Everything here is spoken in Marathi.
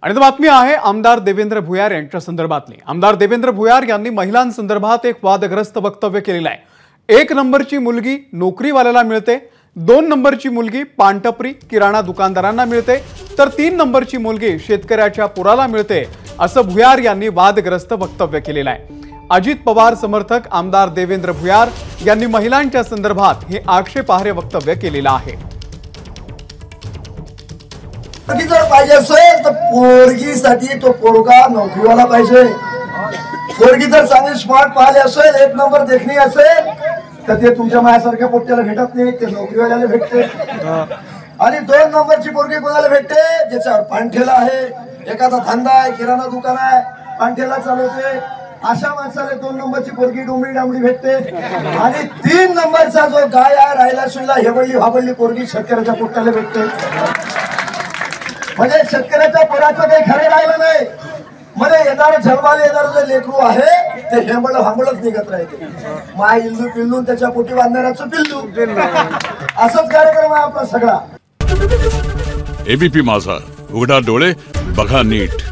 आणि बातमी आहे आमदार देवेंद्र भुयार यांच्या संदर्भातली। आमदार देवेंद्र भुयार यांनी महिलांसंदर्भात एक वादग्रस्त वक्तव्य केलेलं आहे। 1 नंबरची मुलगी नोकरीवाल्याला मिळते, 2 नंबरची मुलगी पानटपरी किराणा दुकानदारांना मिळते, तर 3 नंबरची मुलगी शेतकऱ्याच्या पुराला मिळते, असं भुयार यांनी वादग्रस्त वक्तव्य केलेलं आहे। अजित पवार समर्थक आमदार देवेंद्र भुयार यांनी महिलांच्या संदर्भात हे आक्षेपार्ह वक्तव्य केलेलं आहे। जर पाहिजे असेल तर पोरगीसाठी तो पोरगा नोकरीवाला पाहिजे। पोरगी जर चांगली स्मार्ट पाहिली असेल, 1 नंबर देखणी असेल, तर ते तुमच्या माझ्यासारख्या पोट्याला भेटत नाही, ते नोकरीवाल्याला भेटते। आणि 2 नंबरची पोरगी कोणाला भेटते? ज्याच्यावर पांठेला आहे, एखादा धंदा आहे, किराणा दुकान आहे, पांठेला चालवते, अशा माणसाला 2 नंबरची पोरगी डोंबडी डांबडी भेटते। आणि 3 नंबरचा जो गाय आहे, राहिला सुद्धा हेवळली भाबळली पोरगी शेतकऱ्याच्या पोट्याला भेटते। म्हणजे शेतकऱ्याच्या पोराचं काही खरे राहिलं नाही। मध्ये येणार जन्माला येणार जे लेकरू आहे ते हेंबळ भांबळच निघत राहते। माय इल्लू पिल्लू त्याच्या पोटी बांधणाऱ्याचं पिल्लू, असंच कार्यक्रम आहे आपला सगळा। एबीपी माझा, उघडा डोळे बघा नीट।